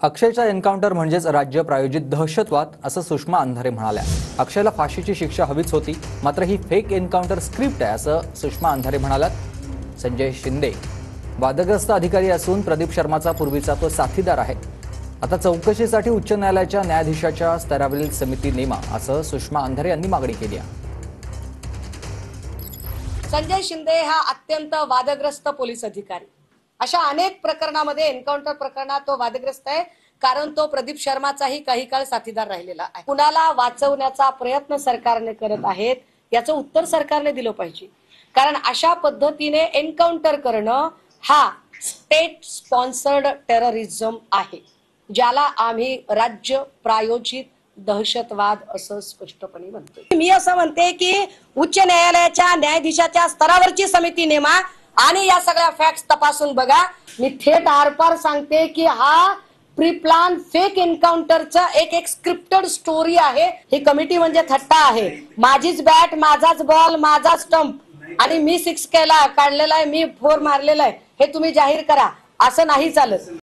अक्षयचा encounter म्हणजेच राज्य प्रायोजित दहशतवाद असं सुषमा अंधारे म्हणाल्या। अक्षयला फाशीची शिक्षा हवीच होती, मात्र ही फेक एन्काउंटर स्क्रिप्ट आहे असं सुषमा अंधारे म्हणाल्यात। संजय शिंदे वादग्रस्त अधिकारी असून प्रदीप शर्माचा पूर्वीचा तो साथीदार आहे। आता चौकशीसाठी उच्च न्यायालयाच्या न्यायाधीशाच्या स्तरावरील समिती नेमा असं सुषमा अंधारे यांनी मागणी केली आहे। संजय शिंदे हा अत्यंत वादग्रस्त पोलीस अधिकारी, अशा अनेक प्रकरणामध्ये एन्काउंटर प्रकरणात तो वादग्रस्त आहे, कारण तो प्रदीप शर्माचाही काही काळ साथीदार राहिलेला आहे। कुणाला वाचवण्याचा प्रयत्न सरकारने करत आहेत याचं उत्तर सरकारने दिलं पाहिजे, कारण अशा पद्धतीने एन्काउंटर करणं हा स्टेट स्पॉन्सर्ड टेररिझम आहे, ज्याला आम्ही राज्य प्रायोजित दहशतवाद असं स्पष्टपणे म्हणतो। मी असं म्हणते की उच्च न्यायालयाच्या न्यायाधीशाच्या स्तरावरची समिती नेमा आणि या सगळ्या फॅक्ट्स तपासून बघा। मी थेट आरपार सांगते की हा प्री प्लान फेक एन्काउंटरचा एक स्क्रिप्टेड स्टोरी आहे। ही कमिटी म्हणजे थट्टा आहे। माझीच बॅट, माझाच बॉल, माझा स्टंप आणि मी 6 काढलेला आहे, मी 4 मारलेला आहे, हे तुम्ही जाहीर करा, असं नाही चालत।